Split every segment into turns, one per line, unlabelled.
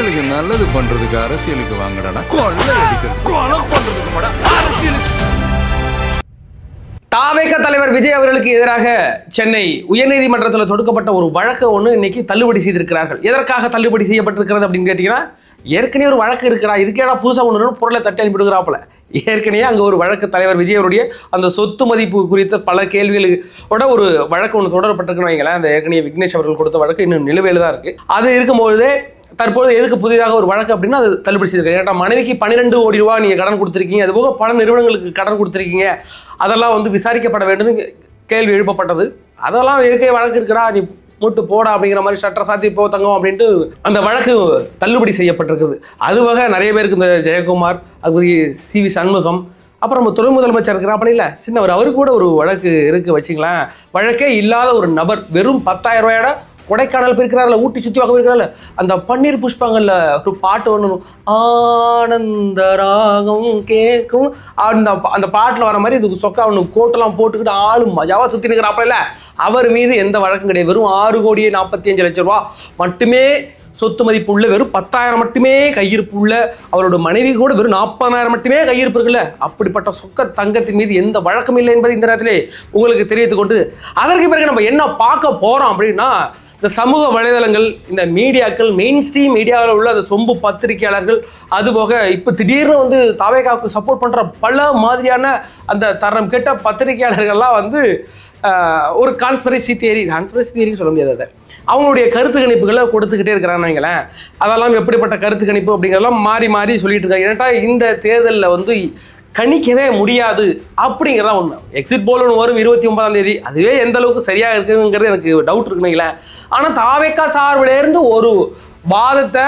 மக்களுக்கு நல்லது பண்றதுக்கு அரசியலுக்கு வாங்கடா, கொள்ளை அடிக்கிறது கொலை பண்றதுக்கு அரசியலுக்கு.
தாவேக தலைவர் விஜய் அவர்களுக்கு எதிராக சென்னை உயர்நீதிமன்றத்தில் தொடுக்கப்பட்ட ஒரு வழக்கு ஒன்று இன்னைக்கு தள்ளுபடி செய்திருக்கிறார்கள். எதற்காக தள்ளுபடி செய்யப்பட்டிருக்கிறது அப்படின்னு கேட்டீங்கன்னா, ஏற்கனவே ஒரு வழக்கு இருக்கிறா, இதுக்கேடா புதுசாக ஒன்று பொருளை தட்டி அனுப்பிடுகிறாப்புல. ஏற்கனவே அங்கே ஒரு வழக்கு தலைவர் விஜய் அவருடைய அந்த சொத்து மதிப்பு குறித்த பல கேள்விகளோட ஒரு வழக்கு ஒன்று தொடரப்பட்டிருக்குன்னு வைங்களேன். அந்த ஏற்கனவே விக்னேஷ் அவர்கள் கொடுத்த வழக்கு இன்னும் நிலுவையில் தான் இருக்குது. அது இருக்கும்போது தற்போது எதுக்கு புதிதாக ஒரு வழக்கு அப்படின்னா அது தள்ளுபடி செய்திருக்காங்க. ஏன்னா மனைவிக்கு 12 கோடி ரூபா நீங்கள் கடன் கொடுத்துருக்கீங்க, அதுபோக பல நிறுவனங்களுக்கு கடன் கொடுத்துருக்கீங்க, அதெல்லாம் வந்து விசாரிக்கப்பட வேண்டும் கேள்வி எழுப்பப்பட்டது. அதெல்லாம் இருக்கே வழக்கு இருக்குடா, நீ மூட்டு போடா அப்படிங்கிற மாதிரி சட்ட சாத்தி போ தங்கம் அப்படின்ட்டு அந்த வழக்கு தள்ளுபடி செய்யப்பட்டிருக்குது. அதுவாக நிறைய பேருக்கு இந்த ஜெயக்குமார், அது CV சண்முகம், அப்புறம் நம்ம துணை முதலமைச்சர் இருக்கிறாப்பல இல்லை சின்னவர், அவருக்கு கூட ஒரு வழக்கு இருக்குது வச்சுங்களேன். வழக்கே இல்லாத ஒரு நபர் வெறும் 10,000 ரூபாயோட கொடைக்கானல் போயிருக்கிறாரில்ல, ஊட்டி சுற்றி வாக்க போயிருக்கிறாரில்ல, அந்த பன்னீர் புஷ்பங்கள்ல ஒரு பாட்டு ஒன்று ஆனந்த ராகம் கேட்கும் அந்த பாட்டில் வர மாதிரி இது சொக்கா ஒன்று கோட்டெல்லாம் போட்டுக்கிட்டு ஆளும் மஜாவாக சுற்றி நிற்கிறாப்பல இல்லை, அவர் மீது எந்த வழக்கம் கிடையாது. வெறும் 6,45,00,000 ரூபா மட்டுமே சொத்து மதிப்பு உள்ள, வெறும் 10,000 மட்டுமே கையிருப்பு உள்ள, அவரோட மனைவி கூட வெறும் 40,000 மட்டுமே கையிருப்பு இருக்குல்ல, அப்படிப்பட்ட சொக்க தங்கத்தின் மீது எந்த வழக்கம் இல்லை என்பதை இந்த நேரத்திலே உங்களுக்கு தெரிவித்துக் கொண்டு, அதற்கு பிறகு நம்ம என்ன பார்க்க போறோம் அப்படின்னா, இந்த சமூக வலைதளங்கள், இந்த மீடியாக்கள், மெயின் ஸ்ட்ரீம் மீடியாவில் உள்ள அந்த சொம்பு பத்திரிகையாளர்கள், அதுபோக இப்போ திடீர்னு வந்து தாவேகாவுக்கு சப்போர்ட் பண்ணுற பல மாதிரியான அந்த தரம் கெட்ட பத்திரிகையாளர்கள்லாம் வந்து ஒரு கான்ஸ்பிரசி தியரின்னு சொல்ல முடியாது, அதை அவங்களுடைய கருத்து கணிப்புகளை கொடுத்துக்கிட்டே இருக்கிறான்னு வைங்களேன். அதெல்லாம் எப்படிப்பட்ட கருத்து கணிப்பு அப்படிங்கிறதெல்லாம் மாறி மாறி சொல்லிட்டு இருக்காங்க. ஏன்னா இந்த தேர்தலில் வந்து கணிக்கவே முடியாது அப்படிங்கிறதான் ஒன்று. எக்ஸிட் போல் ஒன்று வரும் 29ஆம் தேதி, அதுவே எந்த அளவுக்கு சரியாக இருக்குங்கிறது எனக்கு டவுட் இருக்குன்னு. ஆனால் தாவேகா சார்பிலேருந்து ஒரு வாதத்தை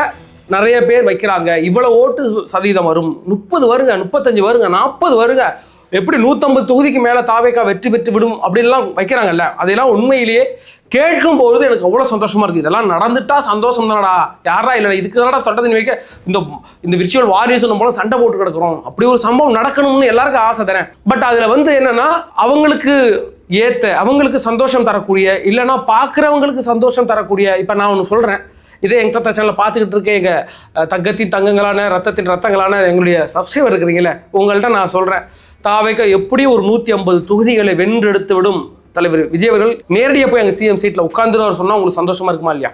நிறைய பேர் வைக்கிறாங்க. இவ்வளோ ஓட்டு சதவீதம் வரும், 30 வருங்க, 35 வருங்க, 40 வருங்க, எப்படி 150 தொகுதிக்கு மேலே தாவேகா வெற்றி பெற்று விடும் அப்படின்லாம் வைக்கிறாங்கல்ல, அதெல்லாம் உண்மையிலேயே கேட்கும்போது எனக்கு அவ்வளோ சந்தோஷமா இருக்குது. இதெல்லாம் நடந்துட்டா சந்தோஷம் தானடா, யாரா இல்லை இதுக்கு தானடா சட்டத்தை வைக்க இந்த விர்ச்சுவல் வாரியர்ஸ் போல சண்டை போட்டு கிடக்கிறோம், அப்படி ஒரு சம்பவம் நடக்கணும்னு எல்லாருக்கும் ஆசை தானே. பட் அதில் வந்து என்னன்னா, அவங்களுக்கு ஏற்ற, அவங்களுக்கு சந்தோஷம் தரக்கூடிய, இல்லைன்னா பார்க்குறவங்களுக்கு சந்தோஷம் தரக்கூடிய, இப்போ நான் ஒன்று சொல்கிறேன், இதே எங்கள் தத்த சேனலில் பார்த்துக்கிட்டு இருக்கேன், எங்கள் தங்கத்தின் தங்கங்களான ரத்தத்தின் ரத்தங்களான எங்களுடைய சப்ஸ்கிரைபர் இருக்கிறீங்களே, உங்கள்கிட்ட நான் சொல்கிறேன், தாவேகா எப்படி ஒரு 150 தொகுதிகளை வென்றெடுத்து விடும் தலைவர் விஜய் அவர்கள் நேரடியாக போய் அங்கே CM சீட்டில் உட்காந்துருவார் சொன்னால் உங்களுக்கு சந்தோஷமா இருக்குமா இல்லையா?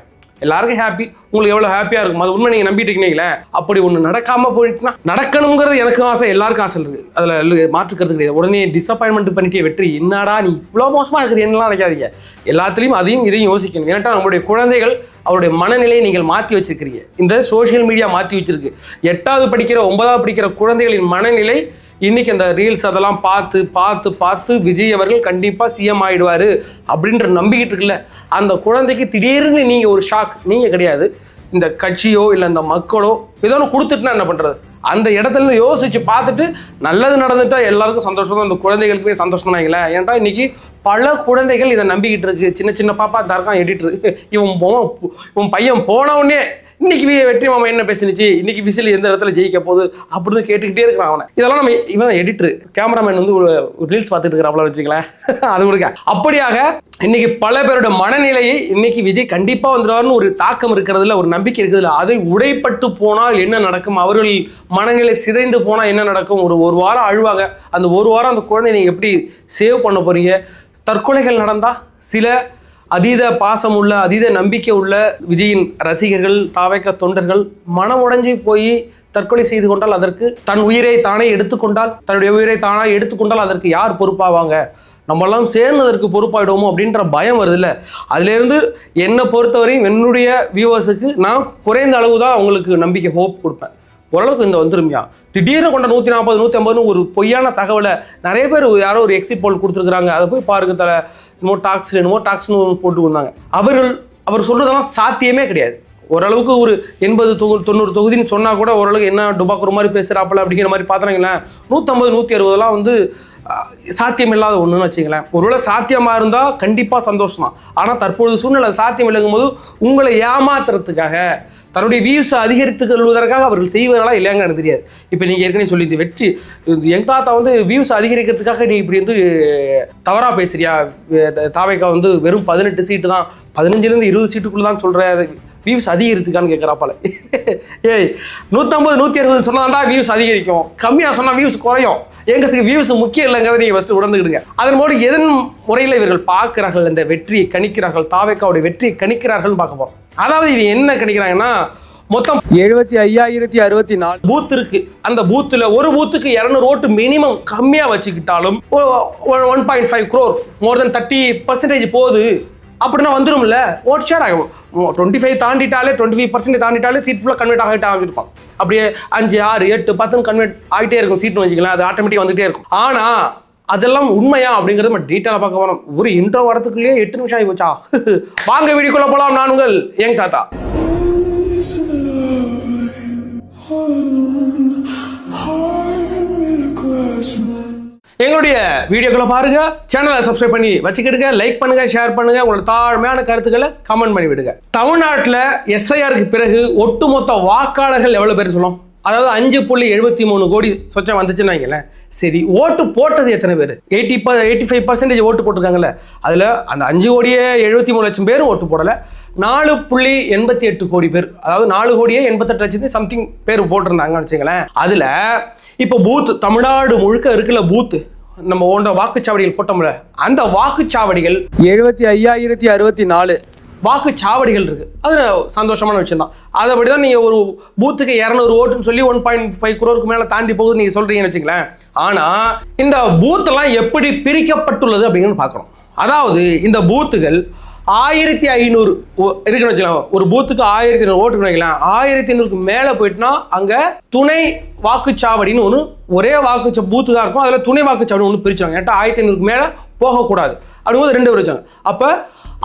எல்லாருக்கும் ஹாப்பி, உங்களுக்கு எவ்வளோ ஹாப்பியாக இருக்கும், அது உண்மை. நீங்கள் நம்பிட்டு இருக்கீங்களே, அப்படி ஒன்று நடக்காமல் போயிட்டுனா, நடக்கணுங்கிறது எனக்கும் ஆசை, எல்லாருக்கும் ஆசை இருக்குது, அதில் மாற்றுக்கிறது கிடையாது. உடனே டிசப்பாயின்மெண்ட் பண்ணிட்டே வெற்றி என்னடா நீ இவ்வளோ மோசமாக இருக்கிற என்னலாம் நினைக்காதீங்க. எல்லாத்துலேயும் அதையும் இதையும் யோசிக்கணும். ஏன்னா நம்மளுடைய குழந்தைகள், அவருடைய மனநிலையை நீங்கள் மாற்றி வச்சிருக்கிறீங்க, இந்த சோஷியல் மீடியா மாற்றி வச்சிருக்கு. 8வது படிக்கிற 9வது படிக்கிற குழந்தைகளின் மனநிலை இன்னைக்கு அந்த ரீல்ஸ் அதெல்லாம் பார்த்து பார்த்து பார்த்து விஜய் அவர்கள் கண்டிப்பாக CM ஆகிடுவார் அப்படின்ற நம்பிக்கிட்டு இருக்குல்ல, அந்த குழந்தைக்கு திடீர்னு நீங்கள் ஒரு ஷாக், நீங்கள் கிடையாது, இந்த கட்சியோ இல்லை இந்த மக்களோ ஏதோ ஒன்று கொடுத்துட்டுனா என்ன பண்ணுறது, அந்த இடத்துல யோசிச்சு பார்த்துட்டு நல்லது நடந்துட்டா எல்லாருக்கும் சந்தோஷம் தான், அந்த குழந்தைகளுக்குமே சந்தோஷம் தான் இல்லை. ஏன்டா இன்னைக்கு பல குழந்தைகள் இதை நம்பிக்கிட்டு இருக்கு. சின்ன சின்ன பாப்பா தரக்கான் எடிட்டர், இவன் பையன் போனவுடனே இன்னைக்கு வெற்றி மாமா என்ன பேசினுச்சு, இன்னைக்கு விசில் எந்த இடத்துல ஜெயிக்க போகுது அப்படின்னு கேட்டுக்கிட்டே இருக்கிறான் அவனை. இதெல்லாம் நம்ம இவன் எடிட்டர், கேமராமேன் வந்து ஒரு ரீல்ஸ் பார்த்துட்டு இருக்கிறாப்ல வச்சுங்களேன், அது கொடுக்க. அப்படியாக இன்னைக்கு பல பேரோட மனநிலையை இன்னைக்கு விஜய் கண்டிப்பா வந்துடுவார்னு ஒரு தாக்கம் இருக்கிறதுல, ஒரு நம்பிக்கை இருக்கிறதுல, அதை உடைப்பட்டு போனால் என்ன நடக்கும், அவர்கள் மனநிலை சிதைந்து போனால் என்ன நடக்கும், ஒரு வாரம் அழுவாங்க, அந்த ஒரு வாரம் அந்த குழந்தைய நீங்க எப்படி சேவ் பண்ண போறீங்க? தற்கொலைகள் நடந்தா, சில அதீத பாசம் உள்ள, அதீத நம்பிக்கை உள்ள விஜயின் ரசிகர்கள், தாவேகா தொண்டர்கள் மனம் உடைஞ்சு போய் தற்கொலை செய்து கொண்டால், அதற்கு தன் உயிரை தானே எடுத்துக்கொண்டால், தன்னுடைய உயிரை தானே எடுத்துக்கொண்டால் அதற்கு யார் பொறுப்பாவாங்க? நம்மெல்லாம் சேர்ந்து அதற்கு பொறுப்பாயிடுவோமோ அப்படின்ற பயம் வருது இல்லை. அதுலேருந்து என்னை பொறுத்தவரையும் என்னுடைய வியூவர்ஸுக்கு நான் குறைந்த அளவு தான் அவங்களுக்கு நம்பிக்கை, ஹோப் கொடுப்பேன். ஓரளவுக்கு இந்த வந்துருமியா, திடீர்னு கொண்ட 140 150 ஒரு பொய்யான தகவலை நிறைய பேர் யாரோ ஒரு எக்ஸிட் போல் கொடுத்துருக்குறாங்க, அதை போய் பாருங்க, என்னமோ டாக்ஸ்னு போட்டு வந்தாங்க. அவர் சொல்றதெல்லாம் சாத்தியமே கிடையாது. ஓரளவுக்கு ஒரு 80 90 தொகுதின்னு சொன்னா கூட ஓரளவுக்கு என்ன டுபாக்குற மாதிரி பேசுறாப்பல அப்படிங்கிற மாதிரி பார்த்தாங்களேன். 150 160 வந்து சாத்தியம் இல்லாத ஒன்றுன்னு வச்சுங்களேன். ஒருவேளை சாத்தியமாக இருந்தால் கண்டிப்பாக சந்தோஷம் தான். ஆனால் தற்பொழுது சூழ்நிலை சாத்தியம் இல்லைங்கும் போது உங்களை ஏமாத்துறதுக்காக, தன்னுடைய வியூஸை அதிகரித்துக் கொள்வதற்காக அவர்கள் செய்வதெல்லாம் இல்லையாங்க எனக்கு தெரியாது. இப்போ நீங்கள் ஏற்கனவே சொல்லி வெற்றி என் தாத்தா வந்து வியூஸ் அதிகரிக்கிறதுக்காக நீ இப்படி வந்து தவறாக பேசுறியா, தாவேகா வந்து வெறும் 18 சீட்டு தான், 15லேருந்து 20 சீட்டுக்குள்ளே தான் சொல்கிற வியூஸ் அதிகரித்துக்கான்னு கேட்குறாப்பால. ஏய் 150 160 சொன்னாண்டா வியூஸ் அதிகரிக்கும், கம்மியாக சொன்னால் வியூஸ் குறையும். எங்களுக்கு வியூஸ் முக்கியம் இல்லைங்கிறத நீங்கள் ஃபஸ்ட்டு உணர்ந்துக்கிடுங்க. அதன் மூலம் எதன் முறையில் இவர்கள் பார்க்கிறார்கள், இந்த வெற்றியை கணிக்கிறார்கள், தாவேக்காவுடைய வெற்றியை கணிக்கிறார்கள் பார்க்க போகிறோம். அதாவது இவங்க என்ன கணிக்கிறாங்கன்னா, மொத்தம் 75,064 பூத் இருக்கு. அந்த பூத்துல ஒரு பூத்துக்கு 200 ஓட்டு மினிமம் கம்மியா வச்சுக்கிட்டாலும் 1.5 crore மோர் தென் 30% போகுது அப்படின்னா வந்துரும்ல, ஓட் ஷேர் ஆகும். 25 தாண்டிட்டாலே 25% தாண்டிட்டாலே சீட் ஃபுல்லாக கன்வெர்ட் ஆகிட்டு இருப்பான். அப்படியே 5 6 8 10 கன்வெர்ட் ஆகிட்டே இருக்கும் சீட்னு வச்சுக்கலாம், அது ஆட்டோமேட்டிக்காக வந்துகிட்டே இருக்கும். ஆனா அதெல்லாம் உண்மையா அப்படிங்கிறது நம்ம டீட்டெயிலாக பார்க்க போறோம். ஒரு இன்ட்ரோ வரத்துக்குள்ளேயே 8 நிமிஷம் ஆகி போச்சா? வாங்க வீடியோக்குள்ள போலாம். நான் உங்கள் யங் தாத்தா. எங்களுடைய வீடியோக்களை பாருங்க, சேனலை சப்ஸ்கிரைப் பண்ணி வச்சுக்கிடுங்க, லைக் பண்ணுங்க, ஷேர் பண்ணுங்க, உங்களோட தாழ்மையான கருத்துக்களை கமெண்ட் பண்ணி விடுங்க. தமிழ்நாட்டில் SIRக்கு பிறகு ஒட்டுமொத்த வாக்காளர்கள் எவ்வளவு பேர் சொல்லலாம்? அதாவது 5.73 கோடி சொச்சம் வந்துச்சுன்னு வைங்களேன். சரி, ஓட்டு போட்டது எத்தனை பேர்? 85% ஓட்டு போட்டிருக்காங்கல்ல, அதில் அந்த 5,73 லட்சம் பேரும் ஓட்டு போடலை. 4.88 கோடி பேர், அதாவது 4,88,00,000 சம்திங் பேர் போட்டிருந்தாங்கன்னு வச்சுங்களேன். அதில் இப்போ பூத் தமிழ்நாடு முழுக்க இருக்குல்ல, பூத்து நம்ம ஓண்ட வாக்குச்சாவடிகள் போட்டோம்ல, அந்த வாக்குச்சாவடிகள் 75,064 வாக்குச்சாவடிகள் இருக்கு. அது சந்தோஷமான விஷயம் தான். அதைப்படி தான் நீங்கள் ஒரு பூத்துக்கு 200 ஓட்டுன்னு சொல்லி 1.5 crore மேலே தாண்டி போகுது நீங்கள் சொல்றீங்கன்னு வச்சுங்களேன். ஆனால் இந்த பூத்தெல்லாம் எப்படி பிரிக்கப்பட்டுள்ளது அப்படிங்கிறது பார்க்கணும். அதாவது இந்த பூத்துகள் 1500 இருக்குன்னு வச்சுக்கலாம். ஒரு பூத்துக்கு 1500 ஓட்டுன்னு வைக்கலாம். 1500க்கு மேலே போயிட்டுனா அங்கே துணை வாக்குச்சாவடின்னு ஒன்று, ஒரே பூத்து தான் இருக்கும், அதில் துணை வாக்குச்சாவடி ஒன்று பிரிச்சாங்க. ஏன்ட்டா 1500க்கு மேலே போகக்கூடாது அப்படிங்கும்போது 2 பேர் வச்சாங்க. அப்போ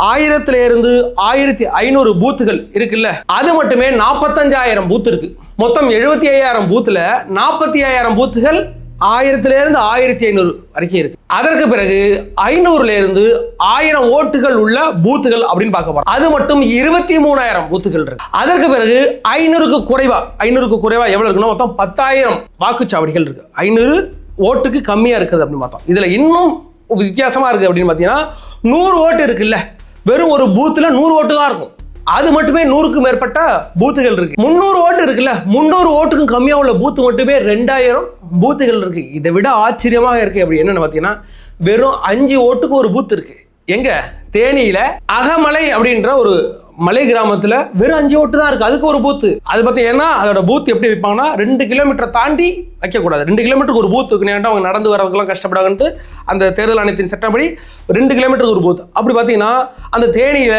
1000 இருந்து 1500 பூத்துகள் இருக்குல்ல, அது மட்டுமே 45,000 பூத்து இருக்கு. மொத்தம் 75,000 பூத்துல 45,000 பூத்துகள் 1000 இருந்து 1500 வரைக்கும் இருக்கு. அதற்கு பிறகு 500 இருந்து 1000 ஓட்டுகள் உள்ள பூத்துகள் அப்படின்னு பார்க்க போறோம். அது மட்டும் 23,000 பூத்துகள் இருக்கு. அதற்கு பிறகு 500க்கு குறைவா எவ்வளவு இருக்குன்னா மொத்தம் 10,000 வாக்குச்சாவடிகள் இருக்கு. 500 ஓட்டுக்கு கம்மியா இருக்குது அப்படின்னு பார்த்தோம். இதுல இன்னும் வித்தியாசமா இருக்கு அப்படின்னு பார்த்தீங்கன்னா, 100 ஓட்டு இருக்குல்ல, வெறும் ஒரு பூத்துல 100 ஓட்டு தான் இருக்கும். அது மட்டுமே 100க்கு மேற்பட்ட பூத்துகள் இருக்கு. 300 ஓட்டு இருக்குல்ல, 300 ஓட்டுக்கும் கம்மியா உள்ள பூத்து மட்டுமே 2000 பூத்துகள் இருக்கு. இதை விட ஆச்சரியமாக இருக்கு அப்படி என்னன்னு பார்த்தீங்கன்னா, வெறும் 5 ஓட்டுக்கு ஒரு பூத்து இருக்கு. எங்க? தேனியில அகமலை அப்படின்ற ஒரு மலை கிராமத்துல வெறும் 5 ஓட்டு தான் இருக்கு, அதுக்கு ஒரு பூத்து. அது பார்த்தீங்கன்னா அதோட பூத் எப்படி வைப்பாங்கன்னா, 2 கிலோமீட்டர் தாண்டி வைக்கக்கூடாது. 2 கிலோமீட்டருக்கு ஒரு பூத் இருக்குன்னு அவங்க நடந்து வரதுக்கெல்லாம் கஷ்டப்படாங்கன்ட்டு அந்த தேர்தல் ஆணையத்தின் சட்டப்படி 2 கிலோமீட்டருக்கு ஒரு பூத். அப்படி பார்த்தீங்கன்னா அந்த தேனியில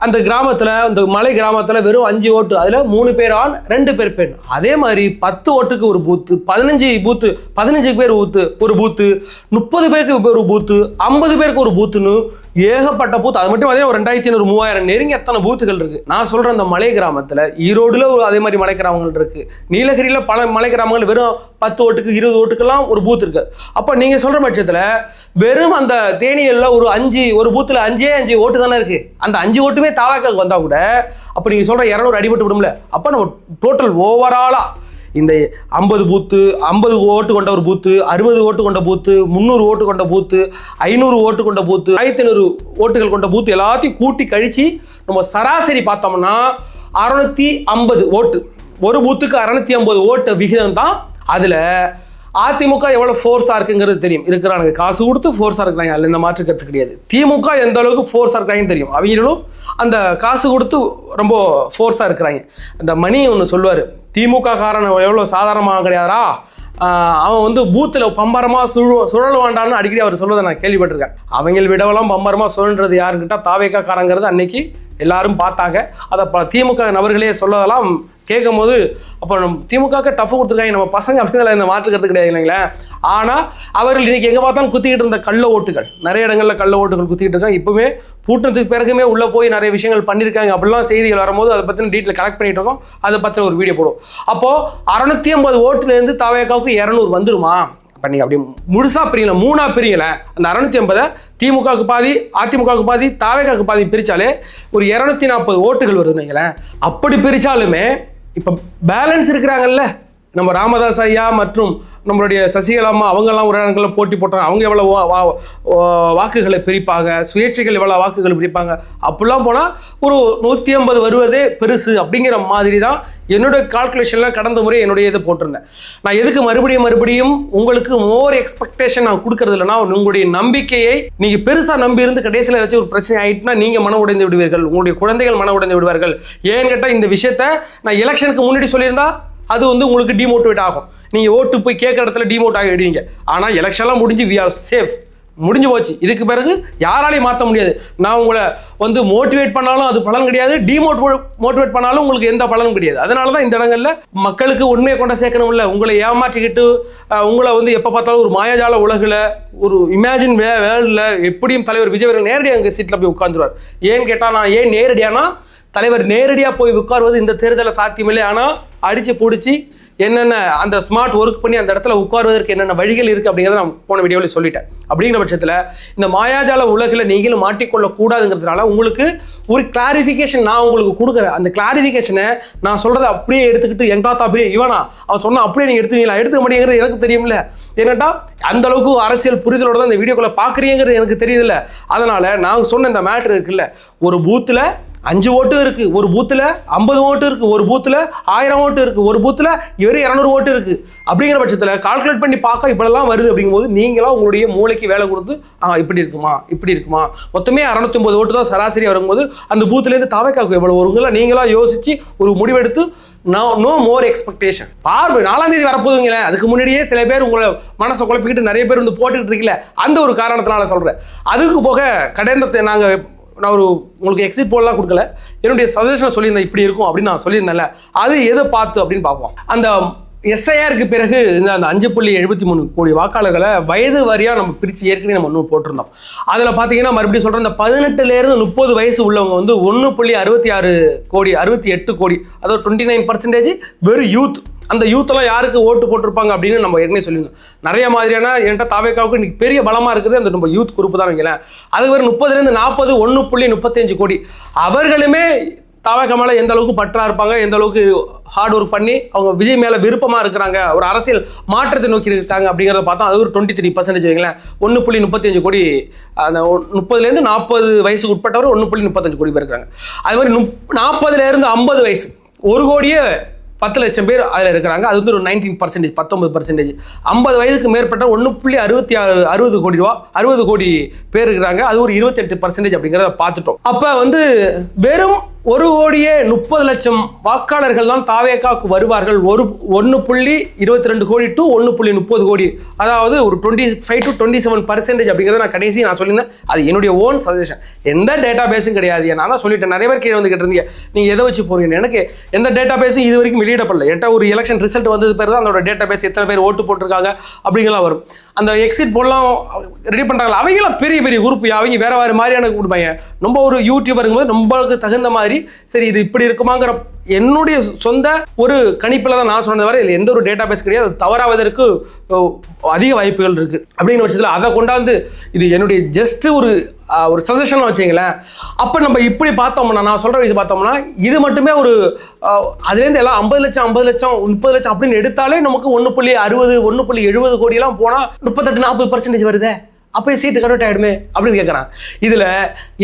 அந்த கிராமத்தில், அந்த மலை கிராமத்தில் வெறும் 5 ஓட்டு, அதில் 3 பேர் ஆண் 2 பேர் பெண். அதே மாதிரி 10 ஓட்டுக்கு ஒரு பூத்து, 15 பேர் ஒரு பூத்து, 30 பேருக்கு ஒரு பூத்து, 50 பேருக்கு ஒரு பூத்துன்னு ஏகப்பட்ட பூத்து. அது மட்டும் பார்த்தீங்கன்னா ஒரு 2,500 3,000 நெருங்கி எத்தனை பூத்துகள் இருக்கு. நான் சொல்றேன், அந்த மலை கிராமத்தில், ஈரோடுல அதே மாதிரி மலை கிராமங்கள் இருக்கு, நீலகிரியில பல மலை கிராமங்கள் வெறும் 10 ஓட்டுக்கு 20 ஓட்டுக்கெல்லாம் ஒரு பூத் இருக்கு. அப்ப நீங்க சொல்ற பட்சத்துல வெறும் அந்த தேனியில ஒரு பூத்துல 5 ஓட்டு தானே இருக்கு. அந்த 5 ஓட்டுமே தாவாக்காக்கு வந்தா கூட அப்ப நீங்க சொல்ற 200 அடிபட்டு விடும்ல. அப்ப நம்ம டோட்டல் ஓவராலா இந்த 50 பூத்து, 50 ஓட்டு கொண்ட ஒரு பூத்து, 60 ஓட்டு கொண்ட பூத்து, 300 ஓட்டு கொண்ட பூத்து, 500 ஓட்டு கொண்ட பூத்து, 1500 ஓட்டுகள் கொண்ட பூத்து எல்லாத்தையும் கூட்டி கழிச்சு நம்ம சராசரி பார்த்தோம்னா 650 ஓட்டு, ஒரு பூத்துக்கு 650 ஓட்டு விகிதம் தான். அதுல அதிமுக எவ்வளவு ஃபோர்ஸா இருக்குங்கிறது தெரியும். இருக்கிறாங்க, காசு கொடுத்து ஃபோர்ஸா இருக்கிறாங்க, அதுல இந்த மாற்று கருத்து கிடையாது. திமுக எந்த அளவுக்கு ஃபோர்ஸா இருக்காங்கன்னு தெரியும். அவங்களும் அந்த காசு கொடுத்து ரொம்ப ஃபோர்ஸா இருக்கிறாங்க. அந்த மணி ஒன்று சொல்லுவாரு, திமுக காரன் எவ்வளோ சாதாரணமாக கிடையாதா, அவன் பூத்தில் பம்பரமாக சுழலுவாண்டான்னு அடிக்கடி அவர் சொல்வதை நான் கேள்விப்பட்டிருக்கேன். அவங்க விடவெல்லாம் பம்பரமாக சுழன்றது யாருக்கிட்ட தாவேக்கா காரங்கிறது அன்னைக்கு எல்லாரும் பார்த்தாங்க. அதை திமுக நபர்களே சொல்லதெல்லாம் கேட்கும் போது, அப்போ நம்ம திமுக டஃப் கொடுத்துருக்காங்க நம்ம பசங்க அப்படிங்கிற இந்த மாற்றுக்கிறது கிடையாது இல்லைங்களா. ஆனால் அவர்கள் இன்னைக்கு எங்கே பார்த்தாலும் குத்திக்கிட்டு இருந்த கள்ள ஓட்டுகள், நிறைய இடங்களில் கள்ள ஓட்டுகள் குத்திக்கிட்டு இருக்காங்க. இப்போவே பூட்டத்துக்கு பிறகுமே உள்ளே போய் நிறைய விஷயங்கள் பண்ணியிருக்காங்க அப்படிலாம் செய்திகள் வரும்போது அதை பற்றின டீட்டெயில் கலெக்ட் பண்ணிட்டு இருக்கோம். அதை பற்றின ஒரு வீடியோ போடுவோம். அப்போது 650 ஓட்டுலேருந்து தாவேக்காவுக்கு 200 வந்துருமா? அப்போ நீங்கள் அப்படி முழுசாக பிரியல, 3ஆ பிரியல, அந்த 650 திமுகவுக்கு பாதி, அதிமுகவுக்கு பாதி, தாவேக்காவுக்கு பாதி பிரித்தாலே ஒரு 240 ஓட்டுகள் வருதுன்னு வைங்களேன். அப்படி பிரித்தாலுமே இப்போ பேலன்ஸ் இருக்கிறாங்கல்ல, நம்ம ராமதாஸ் ஐயா மற்றும் நம்மளுடைய சசிகலாமா அவங்கெல்லாம் ஒரு இடங்களில் போட்டி போட்டாங்க, அவங்க எவ்வளோ வாக்குகளை பிரிப்பாங்க, சுயேட்சைகள் எவ்வளோ வாக்குகளை பிரிப்பாங்க, அப்படிலாம் போனால் ஒரு 150 வருவதே பெருசு அப்படிங்கிற மாதிரி தான் என்னுடைய கால்குலேஷனில் கடந்த முறை என்னுடைய இதை போட்டிருந்தேன். நான் எதுக்கு மறுபடியும் உங்களுக்கு மோர் எக்ஸ்பெக்டேஷன் நான் கொடுக்கறது இல்லைன்னா, உங்களுடைய நம்பிக்கையை நீங்கள் பெருசாக நம்பி இருந்து கடைசியில் ஏதாச்சும் ஒரு பிரச்சனை ஆகிட்டுனா நீங்கள் மன உடைந்து விடுவீர்கள், உங்களுடைய குழந்தைகள் மன உடைந்து விடுவார்கள். ஏன்னு கேட்டால் இந்த விஷயத்த நான் எலெக்ஷனுக்கு முன்னாடி சொல்லியிருந்தா அது உங்களுக்கு டிமோட்டிவேட் ஆகும். நீங்கள் ஓட்டு போய் கேட்குற இடத்துல டிமோட் ஆகிடுவீங்க. ஆனால் எலெக்ஷன்லாம் முடிஞ்சு வி ஆர் சேஃப், முடிஞ்சு போச்சு. இதுக்கு பிறகு யாராலையும் மாற்ற முடியாது. நான் உங்களை மோட்டிவேட் பண்ணாலும் அது பலன் கிடையாது, மோட்டிவேட் பண்ணாலும் உங்களுக்கு எந்த பலனும் கிடையாது. அதனால தான் இந்த இடங்களில் மக்களுக்கு உண்மையை கொண்ட சேர்க்கணும் இல்லை, உங்களை ஏமாற்றிக்கிட்டு உங்களை எப்போ பார்த்தாலும் ஒரு மாயாஜால உலகில் ஒரு இமேஜின் வேர்ல்டில் எப்படியும் தலைவர் விஜய் அவர்கள் நேரடியாக அங்கே சீட்டில் போய் உட்காந்துருவார். ஏன்னு கேட்டால் நான் ஏன் நேரடியானா, தலைவர் நேரடியாக போய் உட்காருவது இந்த தேர்தலில் சாத்தியமில்லை. ஆனால் அடித்து பிடிச்சி என்னென்ன அந்த ஸ்மார்ட் ஒர்க் பண்ணி அந்த இடத்துல உட்காருவதற்கு என்னென்ன வழிகள் இருக்குது அப்படிங்கிறத நான் போன வீடியோவில் சொல்லிட்டேன். அப்படிங்கிற பட்சத்தில் இந்த மாயாஜால உலகில் நீங்களும் மாட்டிக்கொள்ளக்கூடாதுங்கிறதுனால உங்களுக்கு ஒரு கிளாரிஃபிகேஷன் நான் உங்களுக்கு கொடுக்குறேன். அந்த கிளாரிஃபிகேஷனை நான் சொல்கிறத அப்படியே எடுத்துக்கிட்டு எங்க தாத்தா அப்படியே இவனா அவன் சொன்னால் அப்படியே நீங்கள் எடுத்துவீங்களா? எடுத்துக்க மாட்டேங்கிறது எனக்கு தெரியும்ல. ஏன்னாட்டா அந்த அளவுக்கு அரசியல் புரிதலோட தான் இந்த வீடியோக்குள்ளே பார்க்குறீங்கிறது எனக்கு தெரியுதுல்ல. அதனால் நான் சொன்ன இந்த மேட்ரு இருக்குல்ல, ஒரு பூத்தில் 5 ஓட்டு இருக்கு, ஒரு பூத்துல 50 ஓட்டு இருக்கு, ஒரு பூத்துல 1000 ஓட்டு இருக்கு, ஒரு பூத்துல 200 ஓட்டு இருக்கு. அப்படிங்கிற பட்சத்தில் கால்குலேட் பண்ணி பார்க்க இப்படிலாம் வருது. அப்படிங்கும்போது நீங்களா உங்களுடைய மூளைக்கு வேலை கொடுத்து இப்படி இருக்குமா மொத்தமே 650 ஓட்டு தான் சராசரி வரும்போது அந்த பூத்துலேருந்து தவைக்காக்கு எவ்வளவு வருங்களா நீங்களா யோசிச்சு ஒரு முடிவெடுத்து நோ மோர் எக்ஸ்பெக்டேஷன். பார்வை 4ஆம் தேதி வரப்போதுங்களேன், அதுக்கு முன்னாடியே சில பேர் உங்களை மனசை குழப்பிக்கிட்டு நிறைய பேர் போட்டுக்கிட்டு இருக்கல, அந்த ஒரு காரணத்தினால சொல்றேன். அதுக்கு போக கடந்த நான் உங்களுக்கு எக்ஸிட் போல்லாம் கொடுக்கல, என்னுடைய சஜஷனை சொல்லியிருந்தேன் இப்படி இருக்கும் அப்படின்னு நான் சொல்லியிருந்தேன்ல, அது எதை பார்த்து அப்படின்னு பார்ப்போம். அந்த எஸ்ஐஆருக்கு பிறகு இந்த 5.73 கோடி வாக்காளர்களை வயது வாரியாக நம்ம பிரித்து ஏற்கனவே நம்ம இன்னும் போட்டிருந்தோம். அதில் பார்த்தீங்கன்னா மறுபடியும் சொல்கிறேன், இந்த 18லேருந்து 30 வயசு உள்ளவங்க 1.66 கோடி 68 கோடி, அதாவது 29% வெறும் யூத். அந்த யூத்தெல்லாம் யாருக்கு ஓட்டு போட்டிருப்பாங்க அப்படின்னு நம்ம ஏற்கனவே சொல்லியிருந்தோம். நிறைய மாதிரியான என்கிட்ட தாவேக்காவுக்கு இன்னைக்கு பெரிய பலமாக இருக்குது அந்த நம்ம யூத் குரூப் தான் வைங்களேன். அதுக்கு ஒரு 30லேருந்து 40 1.35 கோடி. அவர்களுமே தாவேக்கா மேலே எந்த அளவுக்கு பற்றா இருப்பாங்க, எந்த அளவுக்கு ஹார்ட் ஒர்க் பண்ணி அவங்க விஜய் மேலே விருப்பமாக இருக்கிறாங்க, ஒரு அரசியல் மாற்றத்தை நோக்கி இருக்காங்க அப்படிங்கிறத பார்த்தா அது ஒரு 23% வைங்களேன். 1.35 கோடி, அந்த 30லேருந்து 40 வயசுக்கு உட்பட்டவர் 1.35 கோடி பேர் இருக்கிறாங்க. அது மாதிரி 40லேருந்து 50 வயசு 1 கோடியே 10 லட்சம் பேர் அதில் இருக்கிறாங்க. அது ஒரு 19%, 19%. 50 வயதுக்கு மேற்பட்ட 1.60 கோடி ரூபா 60 கோடி பேர் இருக்கிறாங்க. அது ஒரு 28% அப்படிங்கிறத பார்த்துட்டோம். அப்போ வெறும் 1.30 கோடி வாக்காளர்கள் தான் தாவேக்காவுக்கு வருவார்கள். 1.22 கோடி டு 1.30 கோடி, அதாவது ஒரு 25 to 27% அப்படிங்கிறத நான் கடைசி நான் சொல்லியிருந்தேன். அது என்னுடைய ஓன் சஜஷன், எந்த டேட்டா பேஸும் கிடையாது. நான் தான் சொல்லிட்டேன். நிறைய பேர் கீழே கேட்டிருந்தீங்க நீங்கள் எதை வச்சு போறீங்க. எனக்கு எந்த டேட்டா பேஸும் இது வரைக்கும் வெளியிடப்படல. என்கிட்ட ஒரு எலெக்ஷன் ரிசல்ட் வந்தது பேர் தான் அதோட டேட்டா பேஸ், எத்தனை பேர் ஓட்டு போட்டிருக்காங்க அப்படிங்கலாம் வரும். அந்த எக்ஸிட் போலாம் ரெடி பண்ணுறாங்க, அவங்களாம் பெரிய பெரிய குரூப், அவங்க வேற வேறு மாதிரியான கொடுப்பாங்க. நம்ம ஒரு யூடியூபருங்க போது நம்மளுக்கு தகுந்த மாதிரி சரி இது இப்படி இருக்குமாங்கிற என்னுடைய சொந்த ஒரு கணிப்பில் தான் நான் சொன்னது வரை இதில் எந்த ஒரு டேட்டா பேஸ் கிடையாது. அது தவறாவதற்கு அதிக வாய்ப்புகள் இருக்குது. அப்படிங்கிற பட்சத்தில் அதை கொண்டாந்து இது என்னுடைய ஜஸ்ட் ஒரு சஜஷன் வச்சுங்களேன். அப்போ நம்ம இப்படி பார்த்தோம்னா, நான் சொல்கிற விஷயம் பார்த்தோம்னா, இது மட்டுமே ஒரு அதுலேருந்து எல்லாம் 50 லட்சம் 30 லட்சம் அப்படின்னு எடுத்தாலே நமக்கு 1.60 1.70 கோடியெல்லாம் போனால் 38-40% வருதே. அப்போ சீட்டு கன்வெர்ட் ஆகிடுமே அப்படின்னு கேட்குறான். இதில்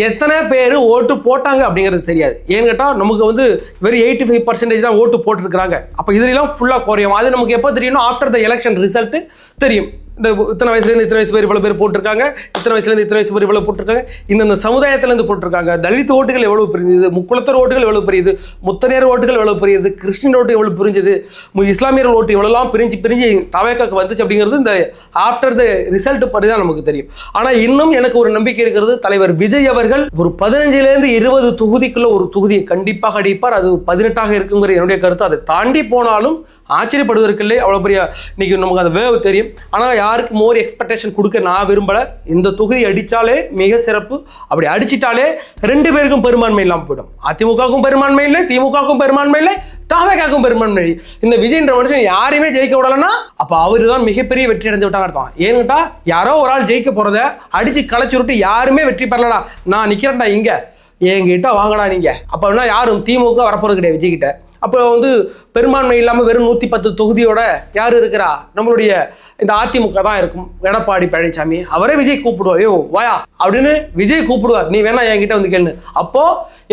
எத்தனை பேர் ஓட்டு போட்டாங்க அப்படிங்கிறது தெரியாது. ஏன்னு கேட்டால் நமக்கு வெறும் 85% தான் ஓட்டு போட்டிருக்கிறாங்க. அப்போ இதுலாம் ஃபுல்லாக குறையும். அது நமக்கு எப்போ தெரியும்னா ஆஃப்டர் த எலெக்ஷன் ரிசல்ட்டு தெரியும். இந்த இத்தனை வயசுலேருந்து இத்தனை வயசு பேர் இவ்வளோ பேர் போட்டிருக்காங்க, இத்தனை வயசுலேருந்து இத்தனை வயசு பேர் இவ்வளோ போட்டிருக்காங்க, இந்த சமுதாயத்திலேருந்து போட்டிருக்காங்க. தலித் ஓட்டுகள் எவ்வளோ பிரிஞ்சுது, முக்குளத்தர் ஓட்டுகள் எவ்வளோ பிரியுது, முத்தரையர் ஓட்டுகள் எவ்வளோ பிரியுது, கிறிஸ்டின் ஓட்டு எவ்வளோ பிரிஞ்சுது, இஸ்லாமியர் ஓட்டு எவ்வளோலாம் பிரிஞ்சு தாவேக்காக்கு வந்துச்சு அப்படிங்கிறது இந்த ஆஃப்டர் த ரிசல்ட் படி தான் நமக்கு தெரியும். ஆனால் இன்னும் எனக்கு ஒரு நம்பிக்கை இருக்கிறது, தலைவர் விஜய் அவர்கள் ஒரு 15லேருந்து 20 தொகுதிக்குள்ள ஒரு தொகுதியை கண்டிப்பாக அடிப்பார். அது 18ஆக இருக்குங்கிற என்னுடைய கருத்து. அதை தாண்டி போனாலும் ஆச்சரியப்படுவதற்கு இல்லை. அவ்வளோ பெரிய இன்னைக்கு நமக்கு அந்த வேவ் தெரியும். ஆனால் யாருக்கு மோர் எக்ஸ்பெக்டேஷன் கொடுக்க நான் விரும்பலை. இந்த தொகுதி அடித்தாலே மிக சிறப்பு. அப்படி அடிச்சிட்டாலே 2 பேருக்கும் பெரும்பான்மை இல்லாமல் போயிடும். அதிமுகவுக்கும் பெரும்பான்மை இல்லை, திமுகவுக்கும் பெரும்பான்மை இல்லை, தாவேக்காக்கும் பெரும்பான்மை. இந்த விஜய்ன்ற மனுஷன் யாரையுமே ஜெயிக்க விடலன்னா அப்போ அவரு தான் மிகப்பெரிய வெற்றி அடைந்து விட்டாங்க அர்த்தம். ஏன்னுட்டா யாரோ ஒரு ஆள் ஜெயிக்க போறத அடிச்சு களைச்சு விட்டு யாருமே வெற்றி பெறலடா, நான் நிக்கிறேன்டா இங்க என்கிட்ட வாங்கடா நீங்க. அப்ப யாரும் திமுக வரப்போறது கிடையாது விஜய் கிட்ட. அப்போ வந்து பெரும்பான்மை இல்லாமல் வெறும் 110 தொகுதியோட யார் இருக்கிறா? நம்மளுடைய இந்த அதிமுக தான் இருக்கும். எடப்பாடி பழனிசாமி அவரே விஜய் கூப்பிடுவார், ஐயோ வாயா அப்படின்னு விஜய் கூப்பிடுவார், நீ வேணா என்கிட்ட வந்து கேளு. அப்போ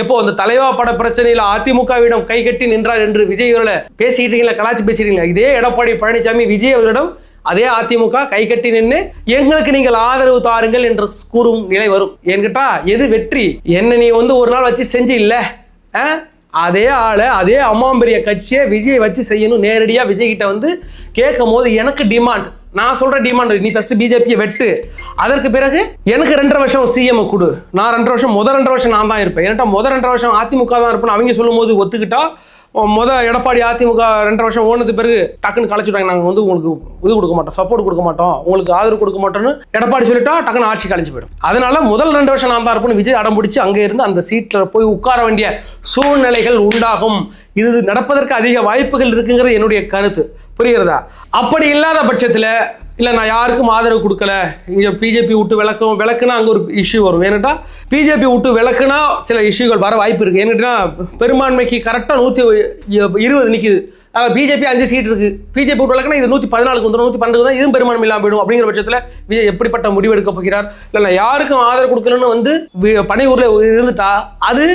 எப்போ அந்த தலைவா பட பிரச்சனையில் அதிமுகவிடம் கை கட்டி நின்றார் என்று விஜய் அவர்களை பேசிக்கிட்டீங்களா, கலாச்சி பேசிட்டீங்களா? இதே எடப்பாடி பழனிசாமி விஜய் அவர்களிடம் அதே அதிமுக கை கட்டி நின்று எங்களுக்கு நீங்கள் ஆதரவு தாருங்கள் என்று கூறும் நிலை வரும். என்கிட்ட எது வெற்றி? என்ன நீ வந்து ஒரு நாள் வச்சு செஞ்சு இல்ல, அதே ஆளை அதே அம்மாம்பெரிய கட்சியை விஜய் வச்சு செய்யணும். நேரடியாக விஜய் கிட்ட வந்து கேட்கும் போது எனக்கு டிமாண்ட், நான் சொல்ற டிமாண்ட், நீ ஃபர்ஸ்ட் பிஜேபியை வெட்டு, அதற்கு பிறகு எனக்கு 2.5 வருஷம் சிஎம் கொடு. நான் 2.5 வருஷம் முதல் 2.5 வருஷம் நான் தான் இருப்பேன். என்கிட்ட முதல் 2.5 வருஷம் அதிமுக தான் இருப்பேன் அவங்க சொல்லும் போது ஒத்துக்கிட்டா, எடப்பாடி அதிமுக 2.5 வருஷம் ஓனது பிறகு டக்குன்னு கலைச்சிட்டாங்க, நாங்கள் வந்து உங்களுக்கு இது கொடுக்க மாட்டோம், சப்போர்ட் கொடுக்க மாட்டோம், உங்களுக்கு ஆதரவு கொடுக்க மாட்டோம்னு எடப்பாடி சொல்லிட்டா டக்குன்னு ஆட்சி கழிச்சு போயிடும். அதனால முதல் 2 வருஷம் நான் தான் இருப்பேன்னு விஜய் அடம் பிடிச்சி அங்கே இருந்து அந்த சீட்டில் போய் உட்கார வேண்டிய சூழ்நிலைகள் உண்டாகும். இது நடப்பதற்கு அதிக வாய்ப்புகள் இருக்குங்கிறது என்னுடைய கருத்து. புரிகிறதா? அப்படி இல்லாத பட்சத்தில் இல்லை நான் யாருக்கும் ஆதரவு கொடுக்கல, இங்கே பிஜேபி விட்டு விளக்குனா அங்கே ஒரு இஷ்யூ வரும். ஏன்னுட்டா பிஜேபி விட்டு விளக்குனா சில இஷ்யூகள் வர வாய்ப்பு இருக்குது. ஏன்னுட்டா பெரும்பான்மைக்கு கரெக்டாக 120 நிற்கிது, பிஜேபி 5 சீட் இருக்கு, பிஜேபி விட்டு விளக்குனா இது 114 வந்துடும், 112 தான், இதுவும் பெரும்பான்மை இல்லாமல் போயிடும். அப்படிங்கிற பட்சத்தில் விஜய் எப்படிப்பட்ட முடிவு எடுக்க போகிறார்? இல்லை யாருக்கும் ஆதரவு கொடுக்கலன்னு வந்து பனையூரில் இருந்துட்டா அது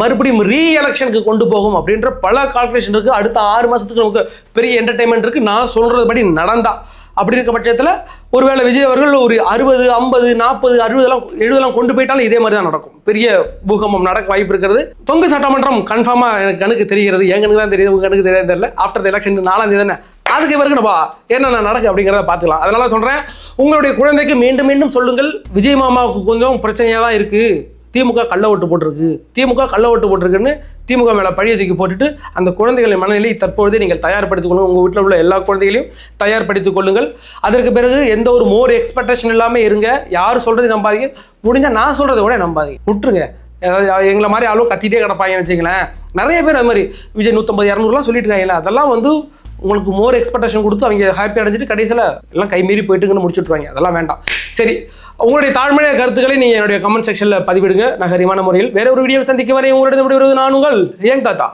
மறுபடியும் ரீஎலெக்ஷனுக்கு கொண்டு போகும் அப்படின்ற பல கால்குலேஷன் இருக்கு. அடுத்த 6 மாசத்துக்கு நமக்கு பெரிய என்டர்டைன்மெண்ட் இருக்கு. நான் சொல்றதுபடி நடந்தா அப்படி இருக்க பட்சத்தில் ஒருவேளை விஜய் அவர்கள் ஒரு 60, 50, 40, 60 கொண்டு போயிட்டாலும் இதே மாதிரி தான் நடக்கும். பெரிய பூகம்பம் நடக்க வாய்ப்பு இருக்கிறது. தொங்கு சட்டமன்றம் கன்ஃபார்மா எனக்கு கணக்கு தெரிகிறது, என் கணக்கு தான் தெரியுது, உங்க கணக்கு தெரியாது தெரியல. ஆஃப்டர் த எலெக்ஷன் 4ஆம் தேதி தானே, அதுக்கு பிறகுப்பா என்ன நடக்கு அப்படிங்கிறத பார்த்துக்கலாம். அதனால சொல்றேன், உங்களுடைய குழந்தைக்கு மீண்டும் மீண்டும் சொல்லுங்கள், விஜய் மாமாவுக்கு கொஞ்சம் பிரச்சனையாக தான் இருக்கு, திமுக கள்ள ஓட்டு போட்டிருக்குன்னு திமுக மேலே பழியை தூக்கி போட்டுட்டு அந்த குழந்தைகளின் மனநிலை தற்பொழுதே நீங்கள் தயார்படுத்திக் கொள்ளுங்கள். உங்கள் வீட்டில் உள்ள எல்லா குழந்தைகளையும் தயார்படுத்திக் கொள்ளுங்கள். அதற்கு பிறகு எந்த ஒரு மோர் எக்ஸ்பெக்டேஷன் இல்லாமல் இருங்க. யார் சொல்கிறது நம்பாதீங்க, முடிஞ்சால் நான் சொல்கிறத கூட நம்பாதீங்க, விட்டுருங்க. ஏதாவது எங்களை மாதிரி ஆளும் கத்திட்டே கிடப்பாங்கன்னு வச்சுங்களேன். நிறைய பேர் அது மாதிரி விஜய் 150, 200 சொல்லிட்டு இருக்காங்களா, அதெல்லாம் வந்து உங்களுக்கு மோர் எக்ஸ்பெக்டேஷன் கொடுத்து அவங்க ஹாப்பி அடைஞ்சிட்டு கடைசியில் எல்லாம் கைமீறி போயிட்டுங்கன்னு முடிச்சுட்ருவாங்க. அதெல்லாம் வேண்டாம். சரி, உங்களுடைய தாழ்மையான கருத்துக்களை நீங்கள் என்னுடைய கமெண்ட் செக்ஷனில் பதிவிடுங்க நகரிமான முறையில். வேற ஒரு வீடியோ சந்திக்க வரை உங்களிடம் விடுவது நான் உங்கள் ஏங் தாத்தா.